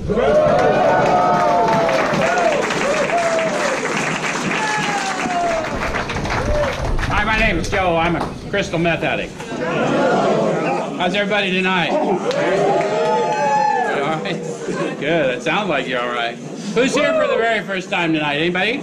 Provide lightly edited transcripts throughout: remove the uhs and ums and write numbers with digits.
Hi, my name is Joe. I'm a crystal meth addict. How's everybody tonight? You all right? Good. It sounds like you're all right. Who's here for the very first time tonight? Anybody?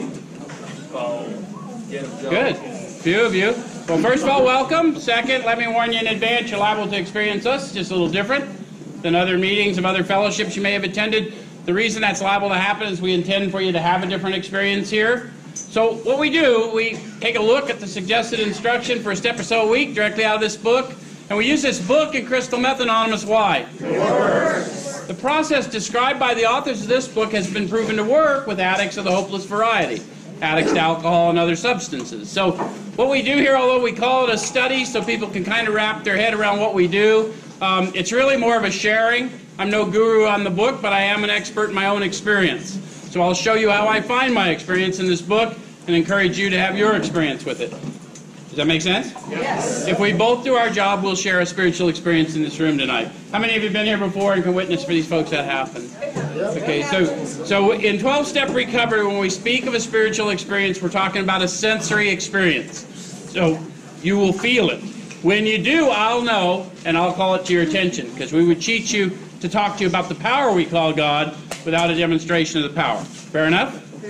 Good. Few of you. Well, first of all, welcome. Second, let me warn you in advance, you're liable to experience us just a little different than other meetings of other fellowships you may have attended. The reason that's liable to happen is we intend for you to have a different experience here. So what we do, we take a look at the suggested instruction for a step or so a week directly out of this book, and we use this book in Crystal Meth Anonymous. Why? It works. The process described by the authors of this book has been proven to work with addicts of the hopeless variety, addicts to alcohol and other substances. So what we do here, although we call it a study so people can kind of wrap their head around what we do, it's really more of a sharing. I'm no guru on the book, but I am an expert in my own experience. So I'll show you how I find my experience in this book and encourage you to have your experience with it. Does that make sense? Yes. If we both do our job, we'll share a spiritual experience in this room tonight. How many of you have been here before and can witness for these folks that happen? Okay, so in 12-step recovery, when we speak of a spiritual experience, we're talking about a sensory experience. So you will feel it. When you do, I'll know, and I'll call it to your attention, because we would cheat you to talk to you about the power we call God without a demonstration of the power. Fair enough?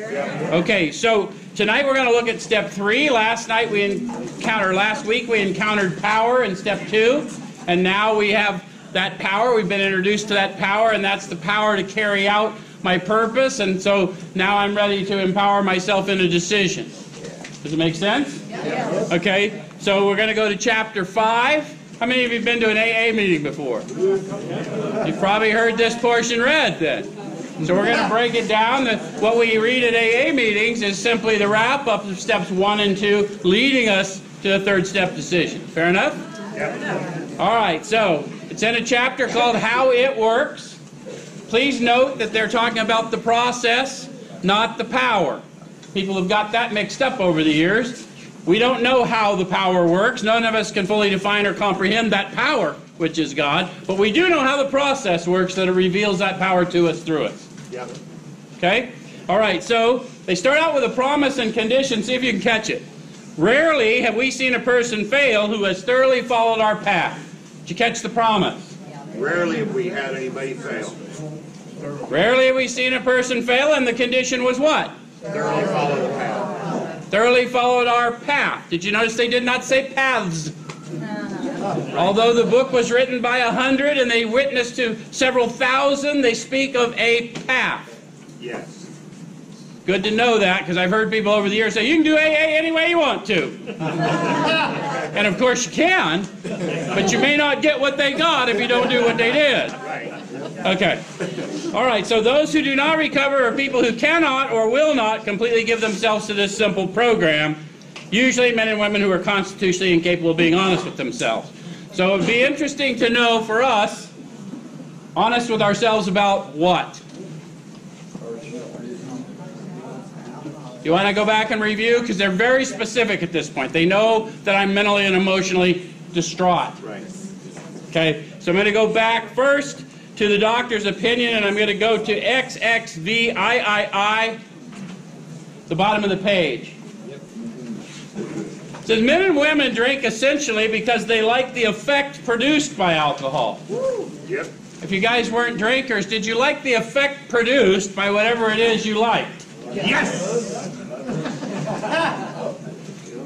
Okay, so tonight we're going to look at step 3. Last week we encountered power in step 2, and now we have that power. We've been introduced to that power, and that's the power to carry out my purpose, and so now I'm ready to empower myself in a decision. Does it make sense? Yes. Okay, so we're going to go to chapter 5. How many of you have been to an AA meeting before? You've probably heard this portion read then. So we're going to break it down. What we read at AA meetings is simply the wrap-up of steps 1 and 2, leading us to the 3rd step decision. Fair enough? Yep. All right, so it's in a chapter called How It Works. Please note that they're talking about the process, not the power. People have got that mixed up over the years. We don't know how the power works. None of us can fully define or comprehend that power, which is God. But we do know how the process works, that it reveals that power to us through us. Yep. Okay? All right, so they start out with a promise and condition. See if you can catch it. Rarely have we seen a person fail who has thoroughly followed our path. Did you catch the promise? Rarely have we had anybody fail. Rarely have we seen a person fail, and the condition was what? Thoroughly follow the path. Thoroughly followed our path. Did you notice they did not say paths? Although the book was written by 100 and they witnessed to several thousand, they speak of a path. Yes. Good to know that, because I've heard people over the years say, you can do AA any way you want to. And of course you can, but you may not get what they got if you don't do what they did. Right. Okay. All right, so those who do not recover are people who cannot or will not completely give themselves to this simple program, usually men and women who are constitutionally incapable of being honest with themselves. So it would be interesting to know for us, honest with ourselves about what? You want to go back and review? Because they're very specific at this point. They know that I'm mentally and emotionally distraught. Right. Okay, so I'm going to go back first to the doctor's opinion, and I'm going to go to XXVIII, the bottom of the page. It says, men and women drink essentially because they like the effect produced by alcohol. Yep. If you guys weren't drinkers, did you like the effect produced by whatever it is you liked? Yes.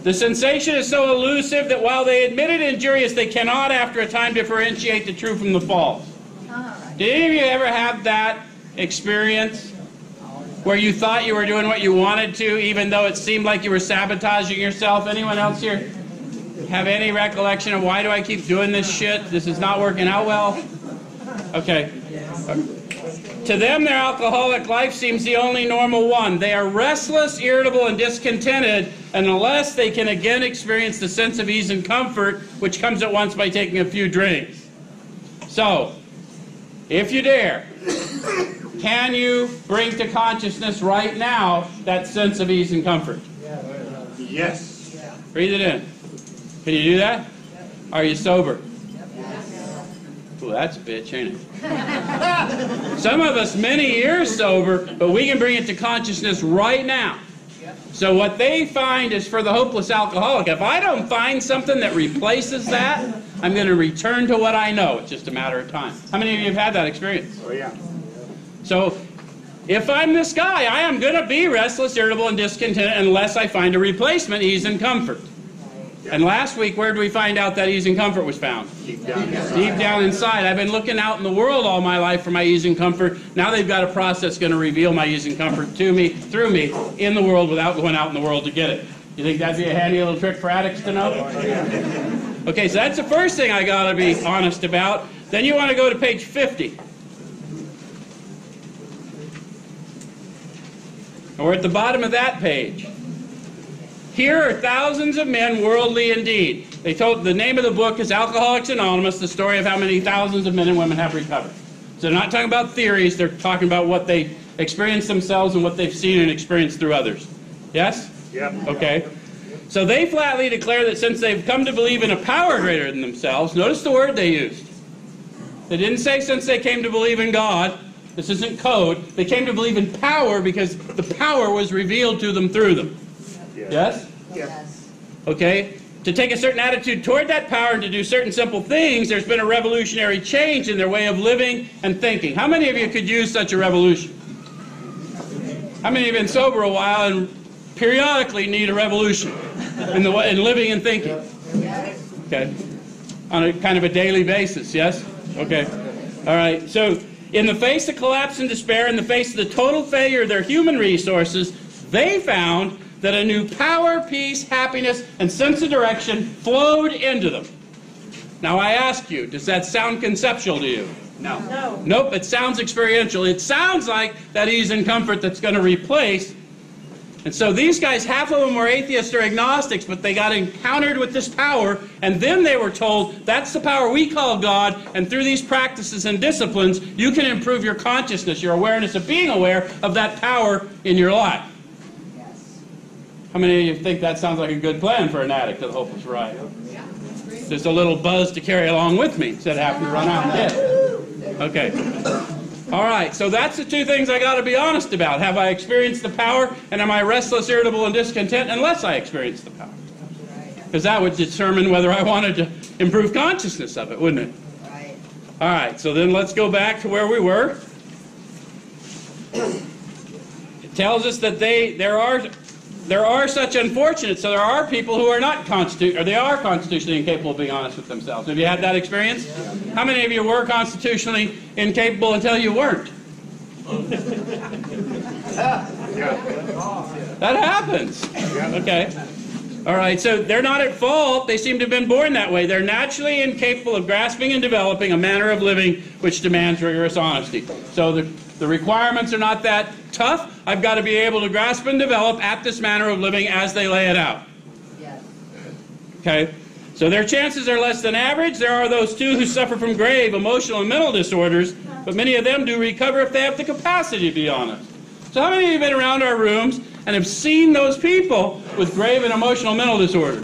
The sensation is so elusive that while they admit it injurious, they cannot after a time differentiate the true from the false. Did any of you ever have that experience where you thought you were doing what you wanted to, even though it seemed like you were sabotaging yourself? Anyone else here have any recollection of why do I keep doing this shit? This is not working out well? Okay. To them, their alcoholic life seems the only normal one. They are restless, irritable, and discontented unless they can again experience the sense of ease and comfort, which comes at once by taking a few drinks. So, if you dare, can you bring to consciousness right now that sense of ease and comfort? Yes. Breathe it in. Can you do that? Are you sober? Ooh, that's a bitch, ain't it? Some of us many years sober, but we can bring it to consciousness right now. So what they find is for the hopeless alcoholic, if I don't find something that replaces that, I'm going to return to what I know. It's just a matter of time. How many of you have had that experience? Oh, yeah. So if I'm this guy, I am going to be restless, irritable, and discontent unless I find a replacement, ease and comfort. And last week, where did we find out that ease and comfort was found? Deep down inside. Deep down inside. I've been looking out in the world all my life for my ease and comfort. Now they've got a process going to reveal my ease and comfort to me, through me, in the world without going out in the world to get it. You think that'd be a handy little trick for addicts to know? Okay, so that's the first thing I got to be honest about. Then you want to go to page 50. And we're at the bottom of that page. Here are thousands of men, worldly indeed. They told, the name of the book is Alcoholics Anonymous, the story of how many thousands of men and women have recovered. So they're not talking about theories, they're talking about what they experience themselves and what they've seen and experienced through others. Yes? Yep. Okay. So they flatly declare that since they've come to believe in a power greater than themselves, notice the word they used. They didn't say since they came to believe in God. This isn't code. They came to believe in power because the power was revealed to them through them. Yes? Yes. Okay? To take a certain attitude toward that power and to do certain simple things, there's been a revolutionary change in their way of living and thinking. How many of you could use such a revolution? How many have been sober a while and periodically need a revolution in living and thinking? Okay? On a kind of a daily basis, yes? Okay. All right. So, in the face of collapse and despair, in the face of the total failure of their human resources, they found that a new power, peace, happiness, and sense of direction flowed into them. Now I ask you, does that sound conceptual to you? No. No. Nope, it sounds experiential. It sounds like that ease and comfort that's going to replace. And so these guys, half of them were atheists or agnostics, but they got encountered with this power, and then they were told, that's the power we call God, and through these practices and disciplines, you can improve your consciousness, your awareness of being aware of that power in your life. How many of you think that sounds like a good plan for an addict of the hopeless ride? Just a little buzz to carry along with me instead of having to run out and get it. Okay. All right, so that's the two things I got to be honest about. Have I experienced the power, and am I restless, irritable, and discontent unless I experience the power? Because that would determine whether I wanted to improve consciousness of it, wouldn't it? Right. All right, so then let's go back to where we were. It tells us that there are such unfortunates, so there are people who are not they are constitutionally incapable of being honest with themselves. Have you had that experience? Yeah. How many of you were constitutionally incapable until you weren't? That happens. Okay. All right, so they're not at fault. They seem to have been born that way. They're naturally incapable of grasping and developing a manner of living which demands rigorous honesty. So the requirements are not that tough. I've got to be able to grasp and develop at this manner of living as they lay it out. Yes. Okay? So their chances are less than average. There are those too who suffer from grave emotional and mental disorders, but many of them do recover if they have the capacity to be honest. So how many of you have been around our rooms and have seen those people with grave and emotional mental disorder?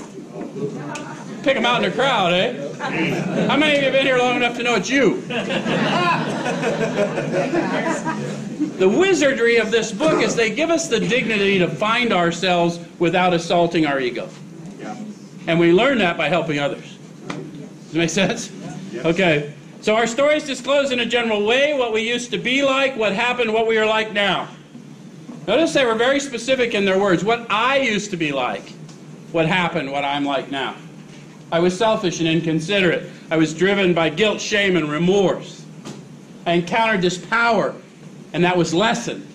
Pick them out in the crowd, eh? How many of you have been here long enough to know it's you? The wizardry of this book is they give us the dignity to find ourselves without assaulting our ego. And we learn that by helping others. Does it make sense? Okay. So our stories disclose in a general way what we used to be like, what happened, what we are like now. Notice they were very specific in their words. What I used to be like, what happened, what I'm like now. I was selfish and inconsiderate. I was driven by guilt, shame, and remorse. I encountered this power, and that was lessened.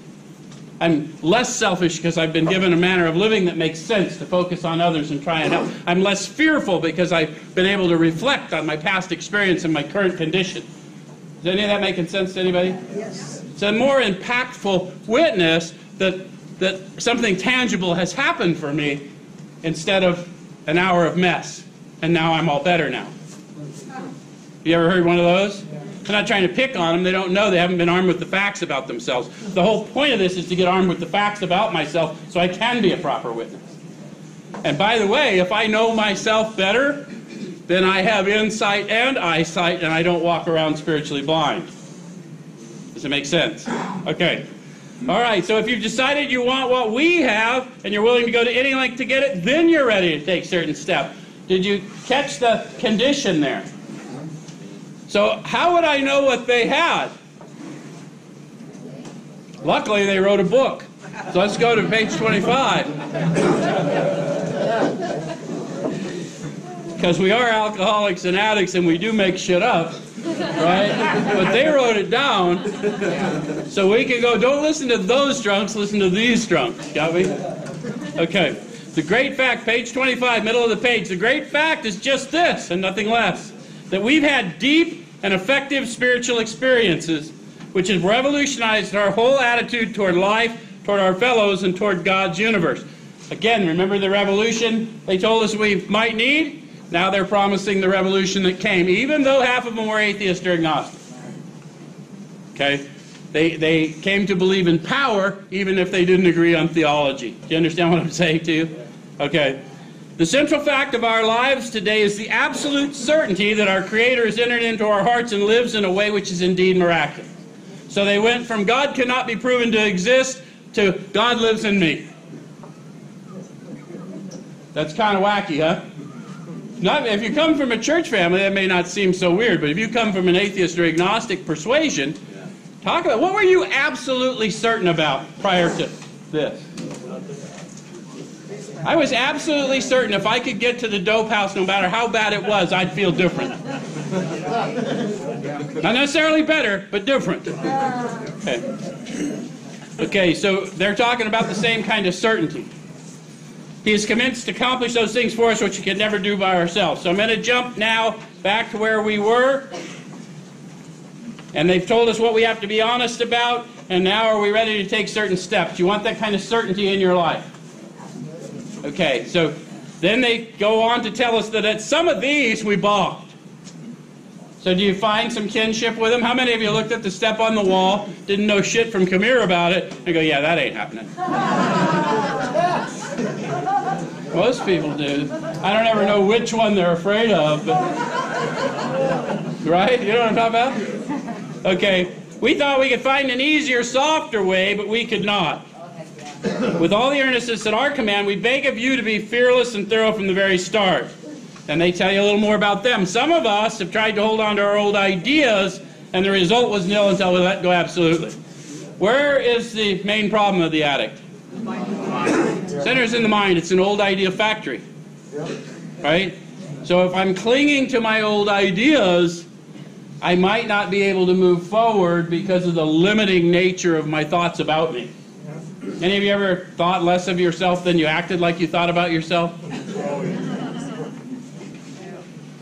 I'm less selfish because I've been given a manner of living that makes sense to focus on others and try and help. I'm less fearful because I've been able to reflect on my past experience and my current condition. Is any of that making sense to anybody? Yes. It's a more impactful witness that something tangible has happened for me instead of an hour of mess. And now I'm all better now. You ever heard one of those? I'm not trying to pick on them. They don't know. They haven't been armed with the facts about themselves. The whole point of this is to get armed with the facts about myself so I can be a proper witness. And by the way, if I know myself better, then I have insight and eyesight, and I don't walk around spiritually blind. Does it make sense? Okay. All right, so if you've decided you want what we have, and you're willing to go to any length to get it, then you're ready to take certain steps. Did you catch the condition there? So how would I know what they had? Luckily, they wrote a book. So let's go to page 25. Because we are alcoholics and addicts and we do make shit up, right? But they wrote it down so we can go, don't listen to those drunks, listen to these drunks. Got me? Okay. The great fact, page 25, middle of the page. The great fact is just this and nothing less. That we've had deep and effective spiritual experiences which have revolutionized our whole attitude toward life, toward our fellows, and toward God's universe. Again, remember the revolution they told us we might need? Now they're promising the revolution that came, even though half of them were atheists or agnostic. Okay? They came to believe in power, even if they didn't agree on theology. Do you understand what I'm saying to you? Okay. The central fact of our lives today is the absolute certainty that our Creator has entered into our hearts and lives in a way which is indeed miraculous. So they went from God cannot be proven to exist to God lives in me. That's kind of wacky, huh? If you come from a church family, that may not seem so weird, but if you come from an atheist or agnostic persuasion, talk about what were you absolutely certain about prior to this? I was absolutely certain if I could get to the dope house, no matter how bad it was, I'd feel different. Not necessarily better, but different. Okay, so they're talking about the same kind of certainty. He is commenced to accomplish those things for us which we can never do by ourselves. So I'm going to jump now back to where we were. And they've told us what we have to be honest about. And now are we ready to take certain steps? You want that kind of certainty in your life? Okay, so then they go on to tell us that at some of these we balked. So do you find some kinship with them? How many of you looked at the step on the wall, didn't know shit from Khmer about it, and go, yeah, that ain't happening? Most people do. I don't ever know which one they're afraid of, but... Right? You know what I'm talking about? Okay. We thought we could find an easier, softer way, but we could not. With all the earnestness at our command, we beg of you to be fearless and thorough from the very start. And they tell you a little more about them. Some of us have tried to hold on to our old ideas, and the result was nil until we let go absolutely. Where is the main problem of the addict? Centers in the mind. It's an old idea factory. Right? So if I'm clinging to my old ideas, I might not be able to move forward because of the limiting nature of my thoughts about me. Any of you ever thought less of yourself than you acted like you thought about yourself?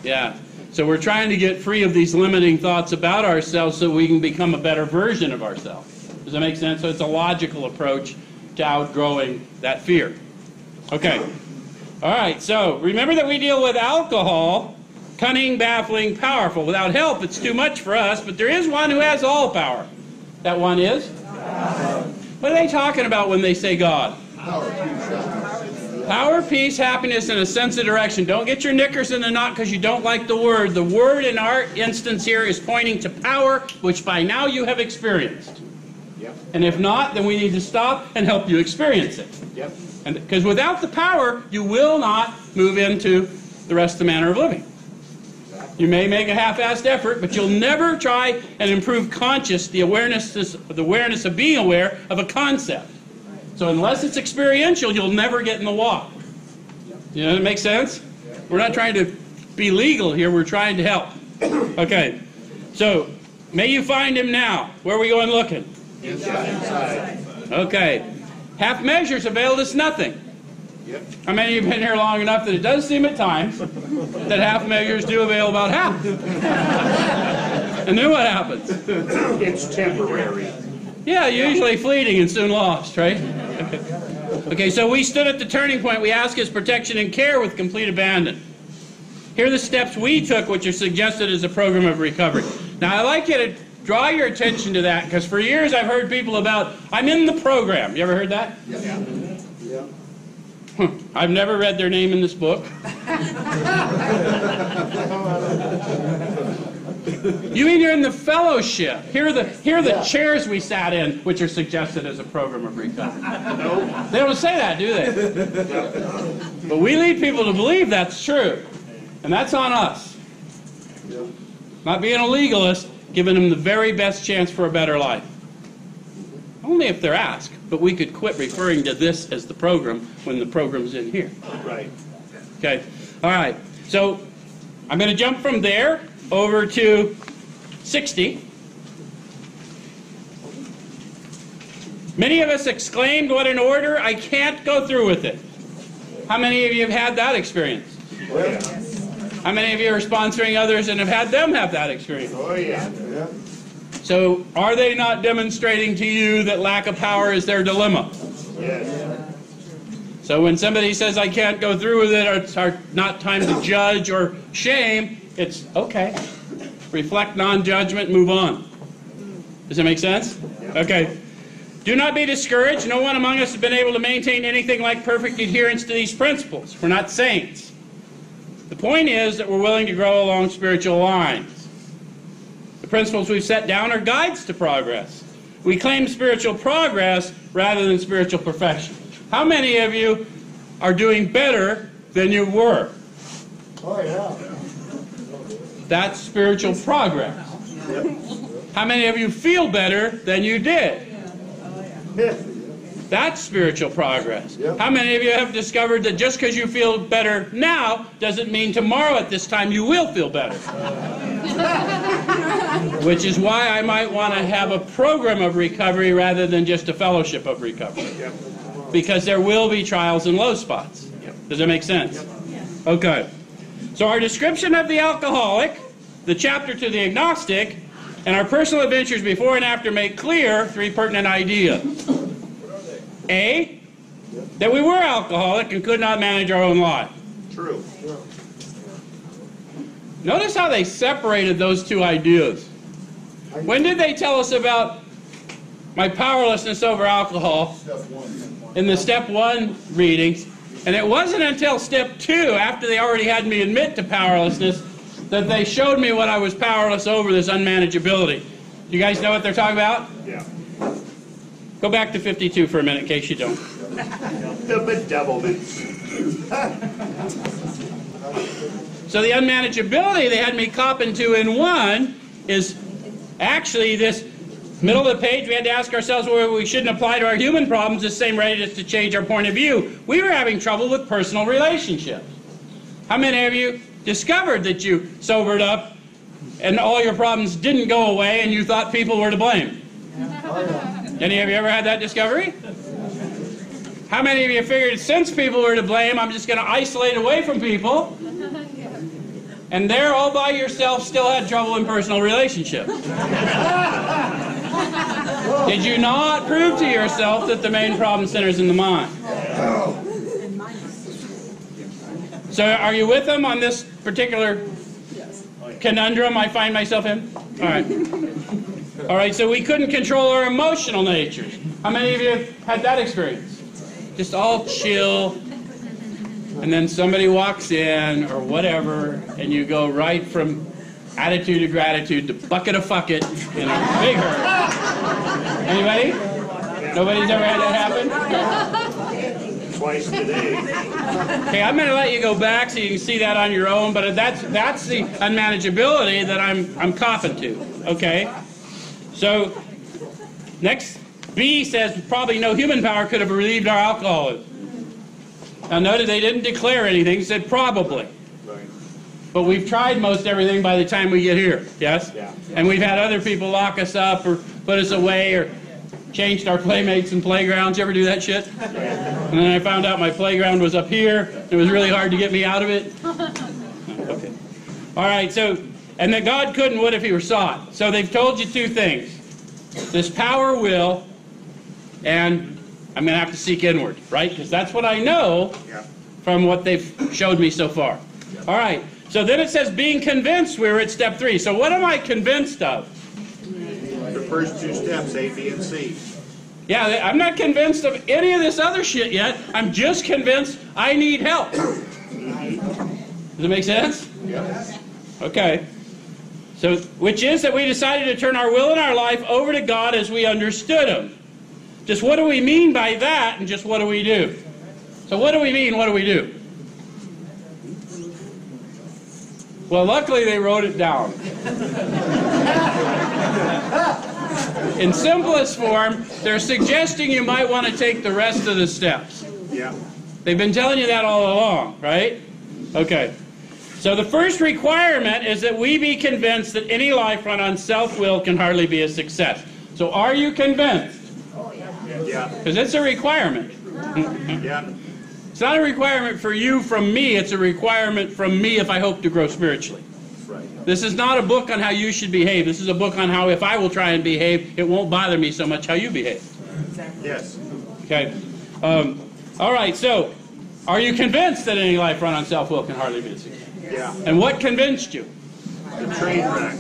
Yeah. So we're trying to get free of these limiting thoughts about ourselves so we can become a better version of ourselves. Does that make sense? So it's a logical approach to outgrowing that fear. Okay. All right. So remember that we deal with alcohol, cunning, baffling, powerful. Without help, it's too much for us, but there is one who has all power. That one is? God. What are they talking about when they say God? Power, peace, happiness, and a sense of direction. Don't get your knickers in a knot because you don't like the word. The word in our instance here is pointing to power, which by now you have experienced. Yep. And if not, then we need to stop and help you experience it. Yep. And because without the power, you will not move into the rest of the manner of living. You may make a half-assed effort, but you'll never try and improve the awareness of being aware of a concept. So unless it's experiential, you'll never get in the walk. You know, that makes sense? We're not trying to be legal here. We're trying to help. Okay. So, may you find him now. Where are we going looking? Inside. Okay. Half measures availed us nothing. Yep. How many of you have been here long enough that it does seem at times that half measures do avail about half? And then what happens? It's temporary. Yeah, usually fleeting and soon lost, right? Okay, so we stood at the turning point. We ask his protection and care with complete abandon. Here are the steps we took, which are suggested as a program of recovery. Now, I'd like you to draw your attention to that, because for years I've heard people about, I'm in the program. You ever heard that? Yeah. I've never read their name in this book. You mean you're in the fellowship? Here are the chairs we sat in, which are suggested as a program of recovery. No. They don't say that, do they? But we lead people to believe that's true. And that's on us. Not being a legalist, giving them the very best chance for a better life. Only if they're asked. But we could quit referring to this as the program when the program's in here. Right. Okay. All right. So I'm going to jump from there over to 60. Many of us exclaimed, "What an order, I can't go through with it." How many of you have had that experience? Oh, yeah. How many of you are sponsoring others and have had them have that experience? Oh, yeah. So are they not demonstrating to you that lack of power is their dilemma? Yes. So when somebody says, "I can't go through with it," or "It's not time to judge or shame," it's okay. Reflect, non-judgment, move on. Does that make sense? Okay. Do not be discouraged. No one among us has been able to maintain anything like perfect adherence to these principles. We're not saints. The point is that we're willing to grow along spiritual lines. The principles we've set down are guides to progress. We claim spiritual progress rather than spiritual perfection. How many of you are doing better than you were? Oh, yeah. That's spiritual progress. How many of you feel better than you did? That's spiritual progress. How many of you have discovered that just because you feel better now doesn't mean tomorrow at this time you will feel better? Which is why I might want to have a program of recovery rather than just a fellowship of recovery. Because there will be trials and low spots. Does that make sense? Okay. So our description of the alcoholic, the chapter to the agnostic, and our personal adventures before and after make clear three pertinent ideas. A, that we were alcoholic and could not manage our own life. True. Notice how they separated those two ideas. When did they tell us about my powerlessness over alcohol? In the step 1 readings. And it wasn't until step 2, after they already had me admit to powerlessness, that they showed me what I was powerless over, this unmanageability. You guys know what they're talking about? Yeah. Go back to 52 for a minute in case you don't. The bedevilment. So the unmanageability they had me cop into in 1 is actually this middle of the page. We had to ask ourselves whether we shouldn't apply to our human problems the same readiness to change our point of view. We were having trouble with personal relationships. How many of you discovered that you sobered up and all your problems didn't go away and you thought people were to blame? Any of you ever had that discovery? How many of you figured since people were to blame, I'm just going to isolate away from people? And there, all by yourself, still had trouble in personal relationships. Did you not prove to yourself that the main problem centers in the mind? So are you with them on this particular conundrum I find myself in? All right. All right, so we couldn't control our emotional natures. How many of you have had that experience? Just all chill, and then somebody walks in or whatever, and you go right from attitude of gratitude to bucket of fuck it in a big hurry. Anybody? Nobody's ever had that happen? Twice today. Okay, I'm going to let you go back so you can see that on your own, but that's the unmanageability that I'm copping to. Okay? So, next, B says probably no human power could have relieved our alcoholism. Now notice they didn't declare anything, they said probably. Right. But we've tried most everything by the time we get here, yes? Yeah. And we've had other people lock us up or put us away or changed our playmates and playgrounds. You ever do that shit? And then I found out my playground was up here. It was really hard to get me out of it. Okay. All right, so, and that God couldn't, would if he were sought. So they've told you two things. This power will, and I'm going to have to seek inward, right? Because that's what I know from what they've showed me so far. All right, so then it says being convinced. We're at step 3. So what am I convinced of? The first 2 steps, A, B, and C. Yeah, I'm not convinced of any of this other shit yet. I'm just convinced I need help. Does it make sense? Yeah. Okay. So, which is that we decided to turn our will and our life over to God as we understood Him. Just what do we mean by that, and just what do we do? So what do we mean, what do we do? Well, luckily they wrote it down. In simplest form, they're suggesting you might want to take the rest of the steps. Yeah. They've been telling you that all along, right? Okay. So the first requirement is that we be convinced that any life run on self-will can hardly be a success. So are you convinced? Yeah. Because it's a requirement. Yeah. It's not a requirement for you from me, it's a requirement from me if I hope to grow spiritually. Right. This is not a book on how you should behave. This is a book on how if I will try and behave, it won't bother me so much how you behave. Yes. Okay. All right, so are you convinced that any life run on self-will can hardly be a success? Yeah. And what convinced you? The train wreck.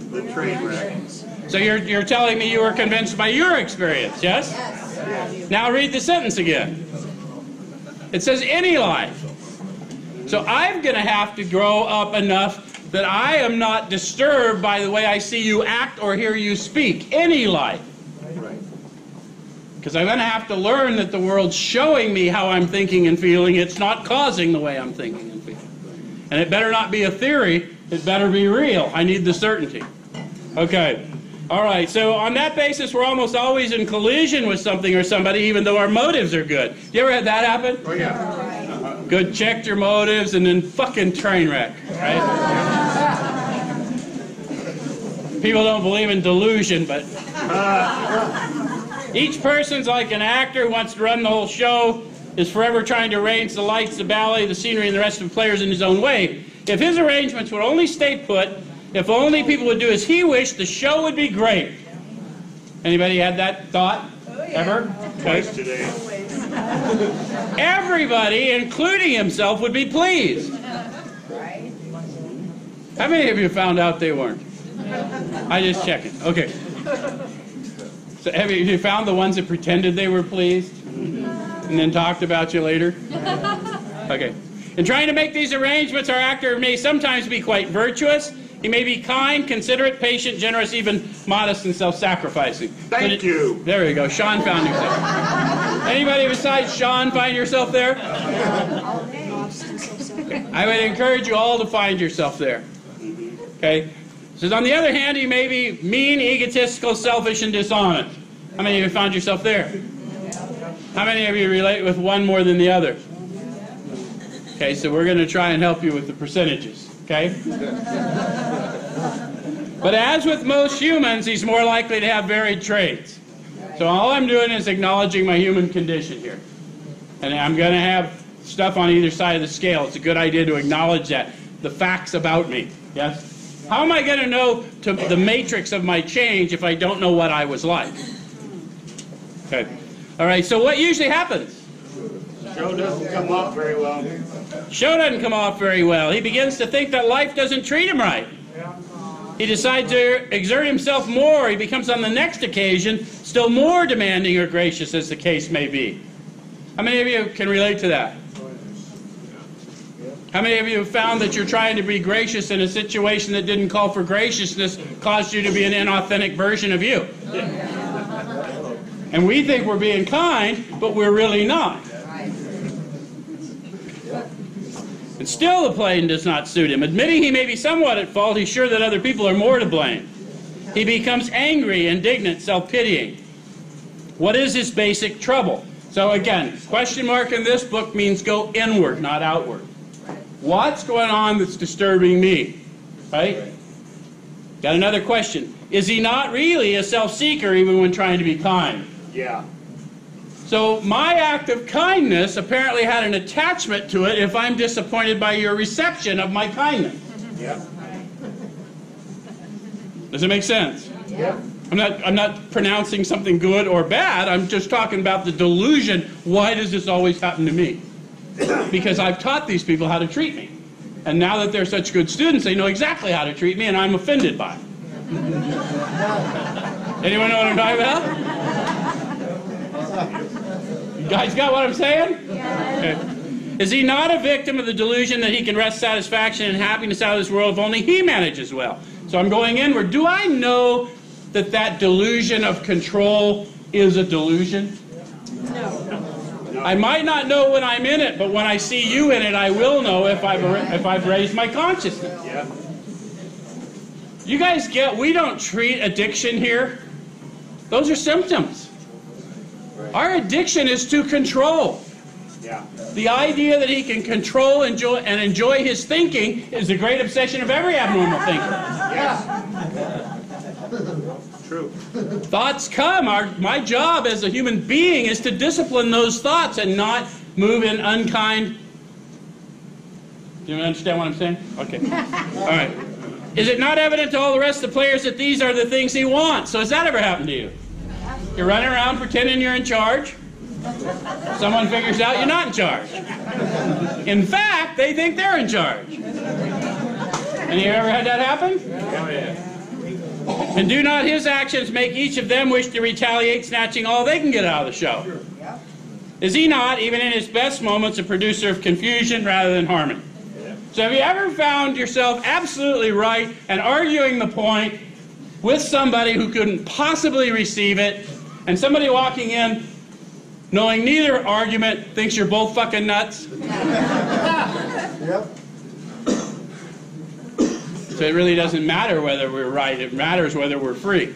The train wreck. So you're telling me you were convinced by your experience, yes? Yes. Now read the sentence again. It says any life. So I'm going to have to grow up enough that I am not disturbed by the way I see you act or hear you speak. Any life. Right. Because I'm going to have to learn that the world's showing me how I'm thinking and feeling. It's not causing the way I'm thinking and feeling. And it better not be a theory. It better be real. I need the certainty. Okay. All right. So on that basis, we're almost always in collision with something or somebody, even though our motives are good. You ever had that happen? Oh, yeah. Good. Checked your motives and then fucking train wreck. Right? People don't believe in delusion, but each person's like an actor who wants to run the whole show, is forever trying to arrange the lights, the ballet, the scenery, and the rest of the players in his own way. If his arrangements would only stay put, if only people would do as he wished, the show would be great. Anybody had that thought? Ever? Twice today. Everybody, including himself, would be pleased. How many of you found out they weren't? I just checking. Okay. So have you found the ones that pretended they were pleased and then talked about you later? Okay. In trying to make these arrangements, our actor may sometimes be quite virtuous. He may be kind, considerate, patient, generous, even modest and self-sacrificing. Thank you. There you go. Sean found himself. Anybody besides Sean find yourself there? I would encourage you all to find yourself there. Okay? So on the other hand, he may be mean, egotistical, selfish, and dishonest. How many of you found yourself there? How many of you relate with one more than the other? Okay, so we're going to try and help you with the percentages. Okay? But as with most humans, he's more likely to have varied traits. So all I'm doing is acknowledging my human condition here. And I'm going to have stuff on either side of the scale. It's a good idea to acknowledge that. The facts about me. Yes? How am I going to know the matrix of my change if I don't know what I was like? Okay. All right, so what usually happens? Show doesn't come off very well. Show doesn't come off very well. He begins to think that life doesn't treat him right. He decides to exert himself more. He becomes on the next occasion still more demanding or gracious as the case may be. How many of you can relate to that? How many of you have found that you're trying to be gracious in a situation that didn't call for graciousness caused you to be an inauthentic version of you? And we think we're being kind, but we're really not. And still the plane does not suit him. Admitting he may be somewhat at fault, he's sure that other people are more to blame. He becomes angry, indignant, self-pitying. What is his basic trouble? So again, question mark in this book means go inward, not outward. What's going on that's disturbing me? Right? Got another question. Is he not really a self-seeker even when trying to be kind? Yeah. So my act of kindness apparently had an attachment to it if I'm disappointed by your reception of my kindness. Yeah. Does it make sense? Yeah. I'm not pronouncing something good or bad. I'm just talking about the delusion. Why does this always happen to me? Because I've taught these people how to treat me. And now that they're such good students, they know exactly how to treat me, and I'm offended by it. Anyone know what I'm talking about? You guys got what I'm saying? Okay. Is he not a victim of the delusion that he can wrest satisfaction and happiness out of this world if only he manages well? So I'm going inward. Do I know that that delusion of control is a delusion? No. I might not know when I'm in it, but when I see you in it, I will know if I've raised my consciousness. Yeah. You guys get, we don't treat addiction here. Those are symptoms. Our addiction is to control. Yeah. The idea that he can control and enjoy his thinking is the great obsession of every abnormal thinker. Yes. True. Thoughts come. My job as a human being is to discipline those thoughts and not move in unkind. Do you understand what I'm saying? Okay. All right. Is it not evident to all the rest of the players that these are the things he wants? So has that ever happened to you? You're running around pretending you're in charge. Someone figures out you're not in charge. In fact, they think they're in charge. Any of you ever had that happen? Oh, yeah. And do not his actions make each of them wish to retaliate, snatching all they can get out of the show? Is he not, even in his best moments, a producer of confusion rather than harmony? So have you ever found yourself absolutely right and arguing the point with somebody who couldn't possibly receive it, and somebody walking in knowing neither argument thinks you're both fucking nuts? Yep. So it really doesn't matter whether we're right, it matters whether we're free.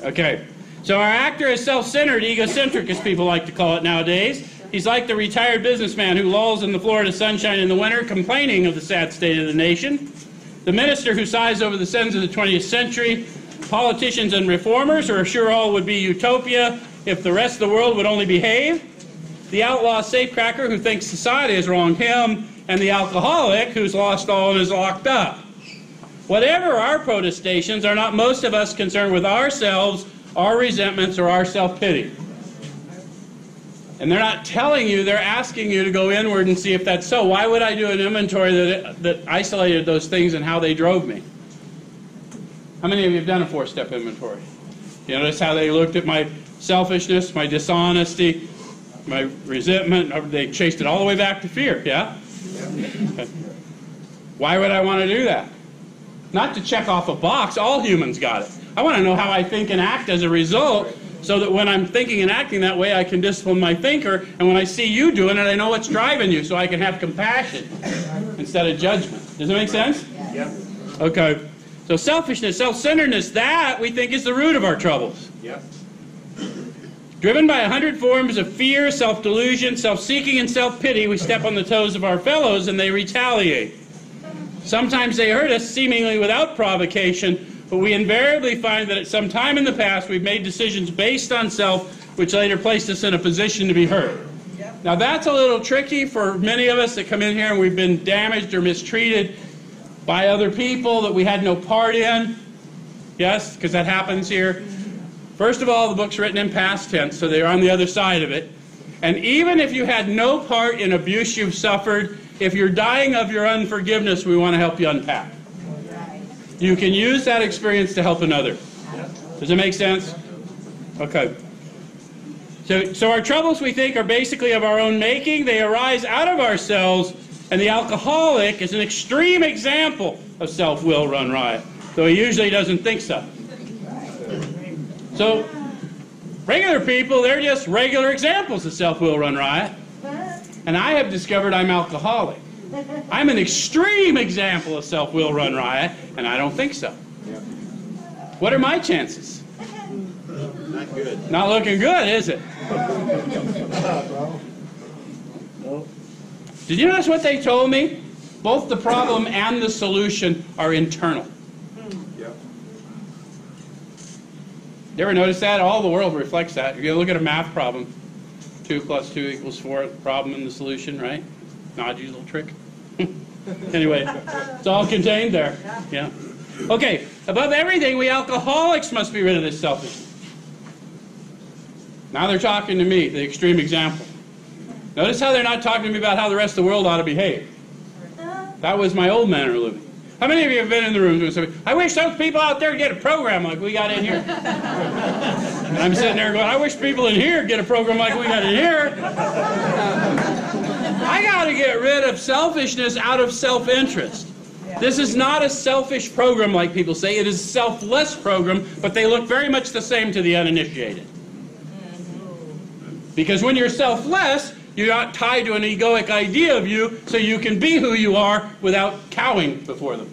Okay, so our actor is self-centered, egocentric, as people like to call it nowadays. He's like the retired businessman who lolls in the Florida sunshine in the winter, complaining of the sad state of the nation. The minister who sighs over the sins of the 20th century. Politicians and reformers who are sure all would be utopia if the rest of the world would only behave. The outlaw safecracker who thinks society has wronged him. And the alcoholic who's lost all and is locked up. Whatever our protestations, are not most of us concerned with ourselves, our resentments, or our self-pity? And they're not telling you, they're asking you to go inward and see if that's so. Why would I do an inventory that isolated those things and how they drove me? How many of you have done a 4-step inventory? You notice how they looked at my selfishness, my dishonesty, my resentment? They chased it all the way back to fear, yeah? Okay. Why would I want to do that? Not to check off a box. All humans got it. I want to know how I think and act as a result, so that when I'm thinking and acting that way, I can discipline my thinker, and when I see you doing it, I know what's driving you, so I can have compassion instead of judgment. Does that make sense? Yep. Okay. So selfishness, self-centeredness, that we think is the root of our troubles. Yep. Driven by 100 forms of fear, self-delusion, self-seeking, and self-pity, we step on the toes of our fellows and they retaliate. Sometimes they hurt us seemingly without provocation, but we invariably find that at some time in the past we've made decisions based on self, which later placed us in a position to be hurt. Now that's a little tricky for many of us that come in here and we've been damaged or mistreated by other people that we had no part in. Yes, because that happens here. First of all, the book's written in past tense, so they're on the other side of it. And even if you had no part in abuse you've suffered, if you're dying of your unforgiveness, we want to help you unpack. You can use that experience to help another. Does it make sense? Okay. So our troubles, we think, are basically of our own making. They arise out of ourselves, and the alcoholic is an extreme example of self-will run riot, though he usually doesn't think so. So, regular people, they're just regular examples of self-will run riot. And I have discovered I'm alcoholic. I'm an extreme example of self-will run riot, and I don't think so. What are my chances? Not good. Not looking good, is it? Did you notice what they told me? Both the problem and the solution are internal. You ever notice that? All the world reflects that. You look at a math problem. 2 + 2 = 4. Problem and the solution, right? Noddy's little trick. Anyway, it's all contained there. Yeah. Okay. Above everything, we alcoholics must be rid of this selfishness. Now they're talking to me, the extreme example. Notice how they're not talking to me about how the rest of the world ought to behave. That was my old manner of living. How many of you have been in the rooms with somebody? I wish those people out there get a program like we got in here. And I'm sitting there going, I wish people in here get a program like we got in here. how to get rid of selfishness out of self-interest. This is not a selfish program like people say. It is a selfless program, but they look very much the same to the uninitiated. Because when you're selfless, you're not tied to an egoic idea of you, so you can be who you are without cowing before them.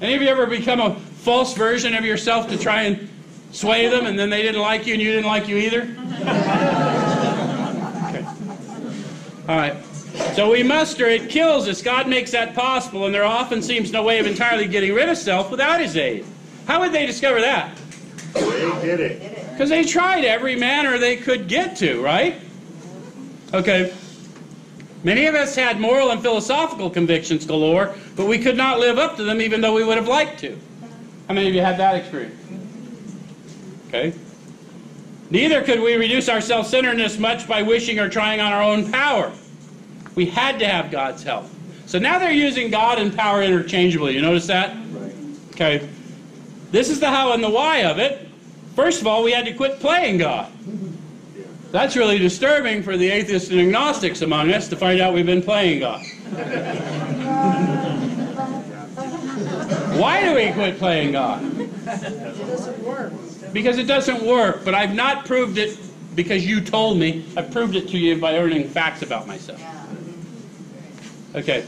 Any of you ever become a false version of yourself to try and sway them, and then they didn't like you and you didn't like you either? Okay. All right. So we muster, it kills us. God makes that possible, and there often seems no way of entirely getting rid of self without His aid. How would they discover that? They did it. Because they tried every manner they could get to, right? Okay. Many of us had moral and philosophical convictions galore, but we could not live up to them even though we would have liked to. How many of you had that experience? Okay. Neither could we reduce our self-centeredness much by wishing or trying on our own power. We had to have God's help. So now they're using God and power interchangeably. You notice that? Right. Okay. This is the how and the why of it. First of all, we had to quit playing God. That's really disturbing for the atheists and agnostics among us to find out we've been playing God. Why do we quit playing God? Because it doesn't work. But I've not proved it because you told me. I've proved it to you by learning facts about myself. Okay.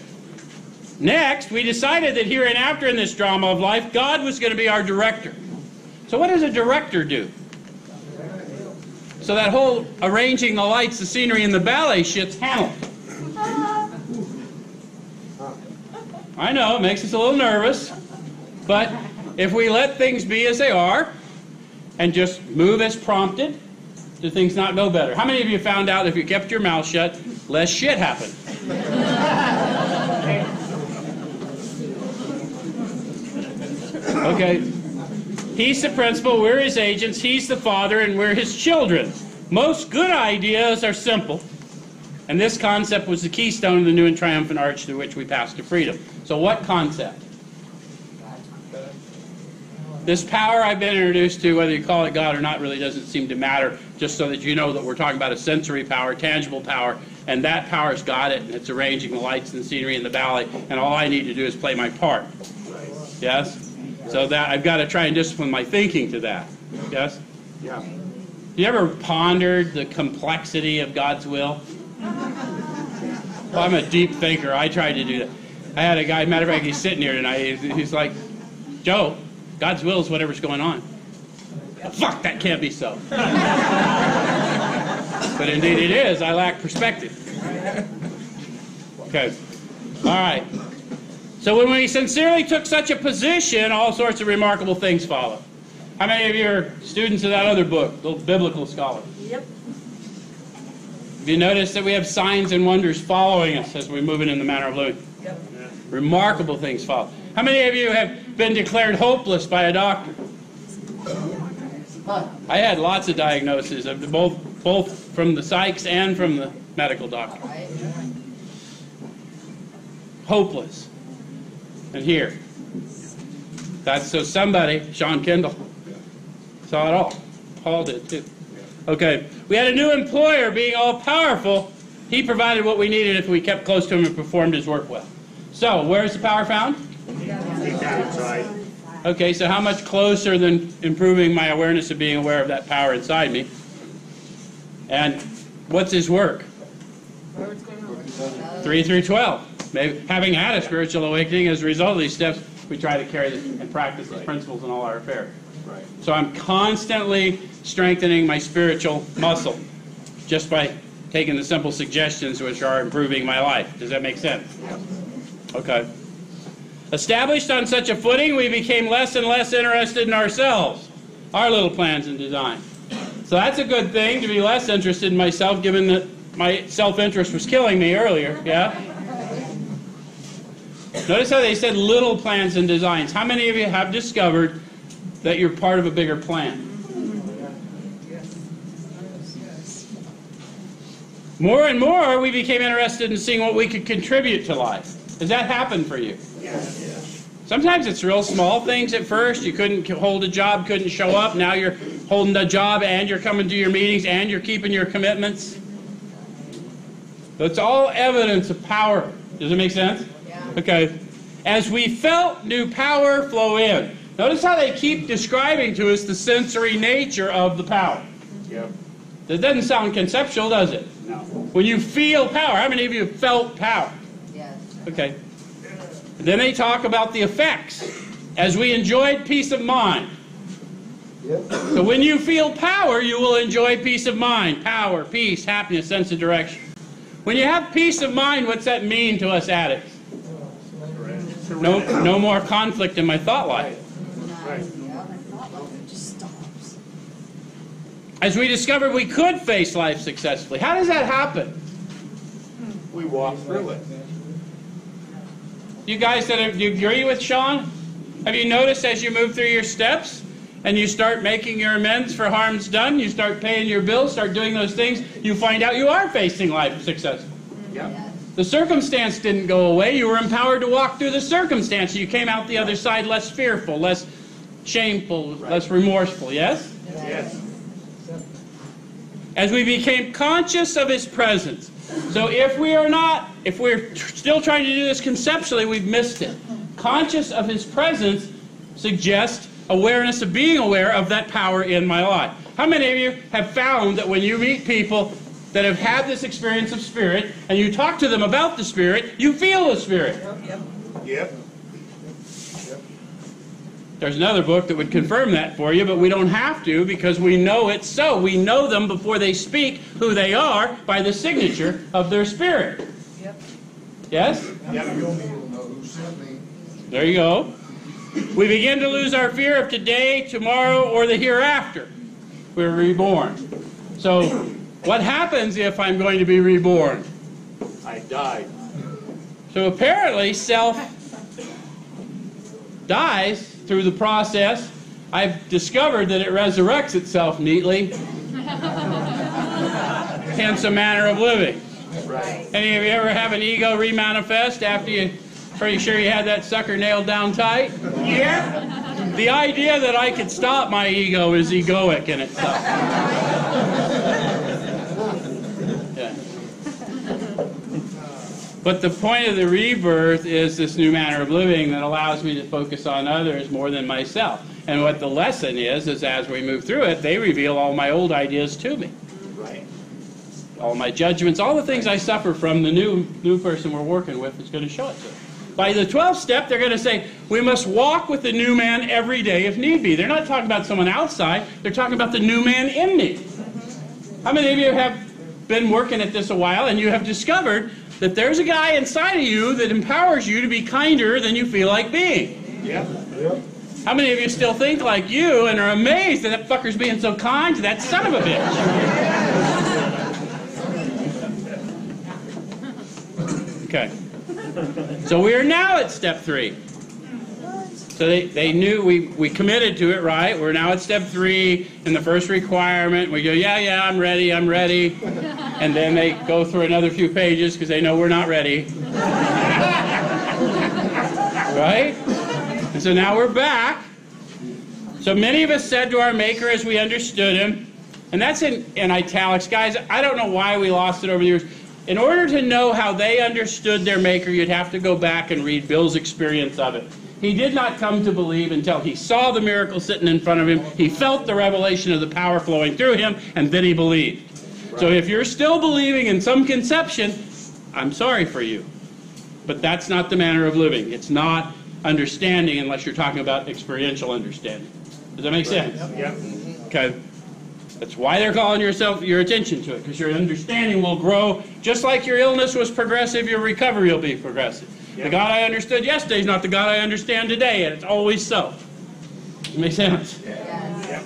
Next, we decided that here and after in this drama of life, God was going to be our director. So what does a director do? So that whole arranging the lights, the scenery, and the ballet shit's handled. I know, it makes us a little nervous. But if we let things be as they are, and just move as prompted, do things not go better? How many of you found out if you kept your mouth shut, less shit happened? Okay. He's the principal, we're his agents, he's the father, and we're his children. Most good ideas are simple. And this concept was the keystone of the new and triumphant arch through which we passed to freedom. So what concept? This power I've been introduced to, whether you call it God or not, really doesn't seem to matter, just so that you know that we're talking about a sensory power, tangible power, and that power's got it, and it's arranging the lights and the scenery and the ballet, and all I need to do is play my part. Yes? So that I've got to try and discipline my thinking to that. Yes? Yeah. You ever pondered the complexity of God's will? Well, I'm a deep thinker. I tried to do that. I had a guy, matter of fact, he's sitting here tonight. He's like, Joe, God's will is whatever's going on. Fuck, that can't be so. But indeed it is. I lack perspective. Okay. All right. So when we sincerely took such a position, all sorts of remarkable things follow. How many of you are students of that other book, the Biblical Scholar? Yep. Have you noticed that we have signs and wonders following us as we move in the manner of living? Yep. Remarkable things follow. How many of you have been declared hopeless by a doctor? I had lots of diagnoses, of both from the psychs and from the medical doctor. Hopeless. And here. That's so somebody, Sean Kendall, saw it all. Paul did too. Okay. We had a new employer being all-powerful. He provided what we needed if we kept close to him and performed his work well. So, where's the power found? Deep down inside. Okay, so how much closer than improving my awareness of being aware of that power inside me? And what's his work? 3 through 12. Maybe having had a spiritual awakening as a result of these steps, we try to carry this and practice these principles in all our affairs. Right. So I'm constantly strengthening my spiritual muscle just by taking the simple suggestions which are improving my life. Does that make sense? Okay. Established on such a footing, we became less and less interested in ourselves, our little plans and designs. So that's a good thing, to be less interested in myself, given that my self-interest was killing me earlier, yeah? Notice how they said little plans and designs. How many of you have discovered that you're part of a bigger plan? More and more, we became interested in seeing what we could contribute to life. Has that happened for you? Yes. Sometimes it's real small things at first. You couldn't hold a job, couldn't show up. Now you're holding a job and you're coming to your meetings and you're keeping your commitments. That's all evidence of power. Does it make sense? Yeah. Okay. As we felt new power flow in. Notice how they keep describing to us the sensory nature of the power. Yep. That doesn't sound conceptual, does it? No. When you feel power, how many of you have felt power? Yes. Okay. Then they talk about the effects. As we enjoyed peace of mind. Yep. So when you feel power, you will enjoy peace of mind. Power, peace, happiness, sense of direction. When you have peace of mind, what's that mean to us addicts? No more conflict in my thought life. Right. It just stops. As we discovered we could face life successfully. How does that happen? We walk through it. You guys, do you agree with Sean? Have you noticed as you move through your steps and you start making your amends for harms done, you start paying your bills, start doing those things, you find out you are facing life successful. Yep. The circumstance didn't go away. You were empowered to walk through the circumstance. You came out the other side less fearful, less shameful, less remorseful. Yes? Yes. As we became conscious of His presence. So if we're still trying to do this conceptually, we've missed it. Conscious of His presence suggests awareness of being aware of that power in my life. How many of you have found that when you meet people that have had this experience of Spirit, and you talk to them about the Spirit, you feel the Spirit? Yep. There's another book that would confirm that for you, but we don't have to because we know it's so. We know them before they speak who they are by the signature of their spirit. Yep. Yes? Yep. There you go. We begin to lose our fear of today, tomorrow, or the hereafter. We're reborn. So, what happens if I'm going to be reborn? I died. So apparently, self dies through the process. I've discovered that it resurrects itself neatly. Hence a manner of living. Right. Any of you ever have an ego remanifest after you're pretty sure you had that sucker nailed down tight? Yeah. The idea that I could stop my ego is egoic in itself. Yeah. But the point of the rebirth is this new manner of living that allows me to focus on others more than myself. And what the lesson is as we move through it, they reveal all my old ideas to me. Right. All my judgments, all the things I suffer from, the new person we're working with is going to show it to them. By the 12th step, they're going to say, we must walk with the new man every day if need be. They're not talking about someone outside. They're talking about the new man in me. How many of you have been working at this a while and you have discovered that there's a guy inside of you that empowers you to be kinder than you feel like being? Yep. How many of you still think like you and are amazed that that fucker's being so kind to that son of a bitch? Okay. So we are now at step 3. So they knew we committed to it, right? We're now at step 3 in the first requirement. We go, yeah, I'm ready. And then they go through another few pages because they know we're not ready. Right? And so now we're back. So many of us said to our Maker as we understood Him, and that's in italics. Guys, I don't know why we lost it over the years. In order to know how they understood their Maker, you'd have to go back and read Bill's experience of it. He did not come to believe until he saw the miracle sitting in front of him. He felt the revelation of the power flowing through him, and then he believed. Right. So if you're still believing in some conception, I'm sorry for you. But that's not the manner of living. It's not understanding unless you're talking about experiential understanding. Does that make sense? Yep. Okay. That's why they're calling your attention to it, because your understanding will grow. Just like your illness was progressive, your recovery will be progressive. Yep. The God I understood yesterday is not the God I understand today, and it's always so. Does it make sense? Yes. Yep.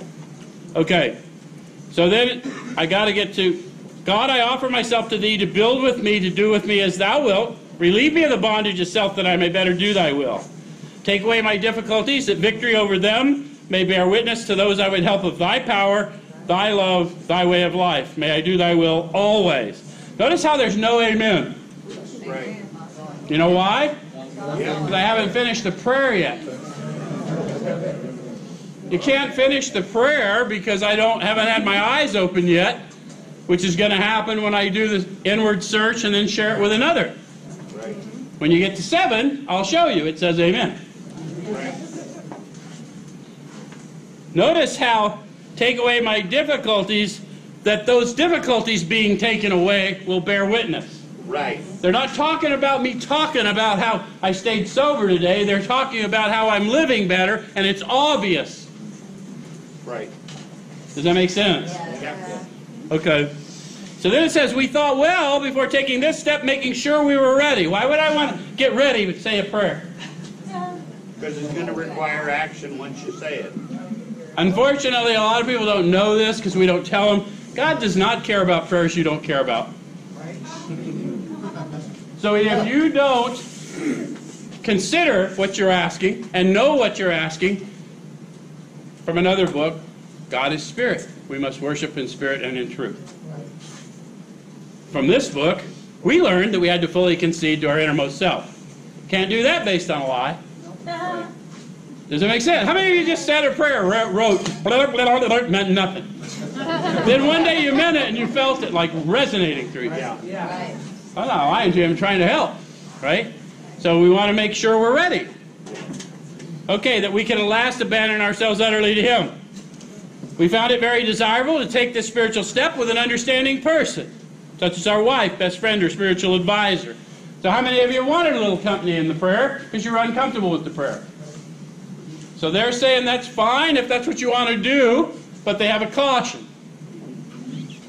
Okay. So then I got to get to, God, I offer myself to Thee to build with me, to do with me as Thou wilt. Relieve me of the bondage of self that I may better do Thy will. Take away my difficulties, that victory over them may bear witness to those I would help of Thy power, Thy love, Thy way of life. May I do Thy will always. Notice how there's no amen. Right. You know why? Because I haven't finished the prayer yet. You can't finish the prayer because I haven't had my eyes open yet. which is going to happen when I do the inward search and then share it with another. Right. When you get to 7, I'll show you. It says amen. Right. Notice how take away my difficulties, that those difficulties being taken away will bear witness. Right. They're not talking about me talking about how I stayed sober today. They're talking about how I'm living better, and it's obvious. Right. Does that make sense? Yeah. Okay. So then it says, we thought well before taking this step, making sure we were ready. Why would I want to get ready to say a prayer? Because it's going to require action once you say it. Unfortunately, a lot of people don't know this because we don't tell them. God does not care about prayers you don't care about. So if you don't consider what you're asking and know what you're asking, from another book, God is spirit. We must worship in spirit and in truth. From this book, we learned that we had to fully concede to our innermost self. Can't do that based on a lie. Does it make sense? How many of you just said a prayer, wrote, blah, blah, blah, blah, meant nothing? Then one day you meant it and you felt it like resonating through you. Yeah. I'm not lying to you, I'm trying to help. Right? So we want to make sure we're ready. Okay, that we can at last abandon ourselves utterly to Him. We found it very desirable to take this spiritual step with an understanding person, such as our wife, best friend, or spiritual advisor. So how many of you wanted a little company in the prayer because you were uncomfortable with the prayer? So they're saying that's fine if that's what you want to do, but they have a caution.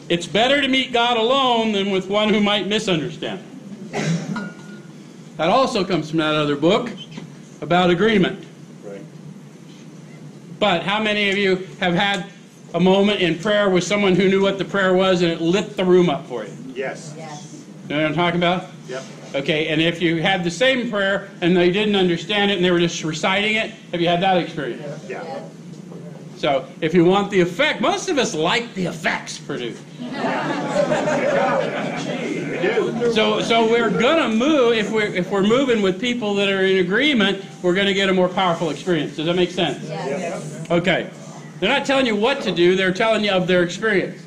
It's better to meet God alone than with one who might misunderstand. That also comes from that other book about agreement. Right. But how many of you have had a moment in prayer with someone who knew what the prayer was and it lit the room up for you? Yes. You know what I'm talking about? Yep. Okay, and if you had the same prayer and they didn't understand it and they were just reciting it, have you had that experience? Yeah. So, if you want the effect, most of us like the effects produced. We do. So we're gonna move if we're moving with people that are in agreement, we're gonna get a more powerful experience. Does that make sense? Yep. Okay. They're not telling you what to do, they're telling you of their experience.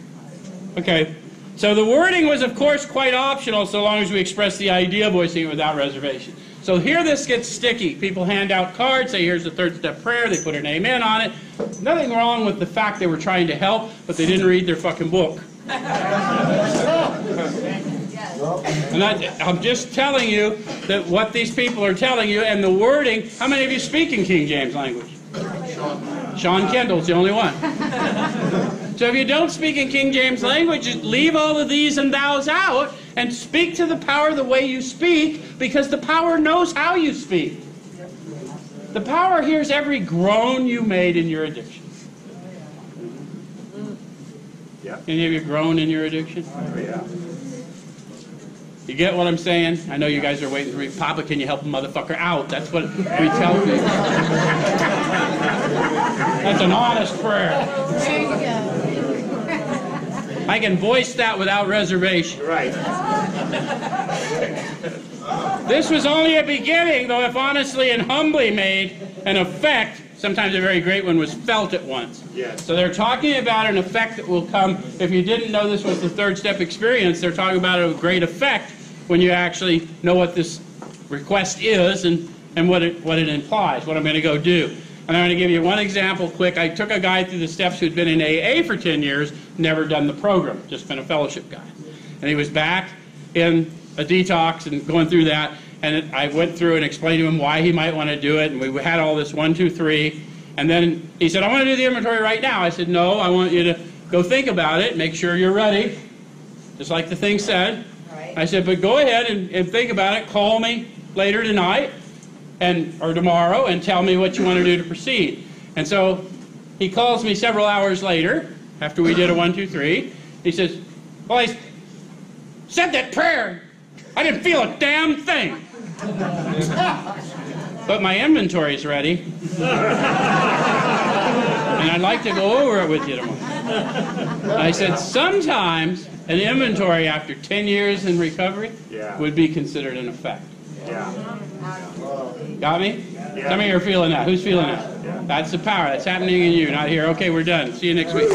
Okay. So the wording was, of course, quite optional so long as we express the idea, voicing it without reservation. So here this gets sticky. People hand out cards, say here's the third step prayer, they put an amen on it. Nothing wrong with the fact they were trying to help, but they didn't read their fucking book. And I'm just telling you that what these people are telling you, and the wording, how many of you speak in King James language? Sean Kendall's the only one. So if you don't speak in King James language, just leave all of these and thous out and speak to the power the way you speak, because the power knows how you speak. The power hears every groan you made in your addiction. Yep. Any of you groan in your addiction? Oh, yeah. You get what I'm saying? I know you guys are waiting for me. Papa, can you help a motherfucker out? That's what we tell people. That's an honest prayer. There you go. I can voice that without reservation. Right. This was only a beginning, though if honestly and humbly made, an effect, sometimes a very great one, was felt at once. Yes. So they're talking about an effect that will come. If you didn't know this was the third step experience, they're talking about a great effect when you actually know what this request is and what it implies, what I'm going to go do. And I'm going to give you one example quick. I took a guy through the steps who'd been in AA for 10 years, never done the program, just been a fellowship guy. And he was back in a detox and going through that. And I went through and explained to him why he might want to do it. And we had all this 1, 2, 3. And then he said, I want to do the inventory right now. I said, no, I want you to go think about it, make sure you're ready, just like the thing said. Right. I said, but go ahead and think about it. Call me later tonight or tomorrow and tell me what you want to do to proceed. And so he calls me several hours later, after we did a 1, 2, 3. He says, well, I said that prayer. I didn't feel a damn thing. But my inventory's ready. And I'd like to go over it with you tomorrow. I said, sometimes an inventory after 10 years in recovery would be considered an effect. Yeah. Got me? Yeah. Some of you are feeling that. Who's feeling that? Yeah. That's the power. That's happening in you, not here. Okay, we're done. See you next week.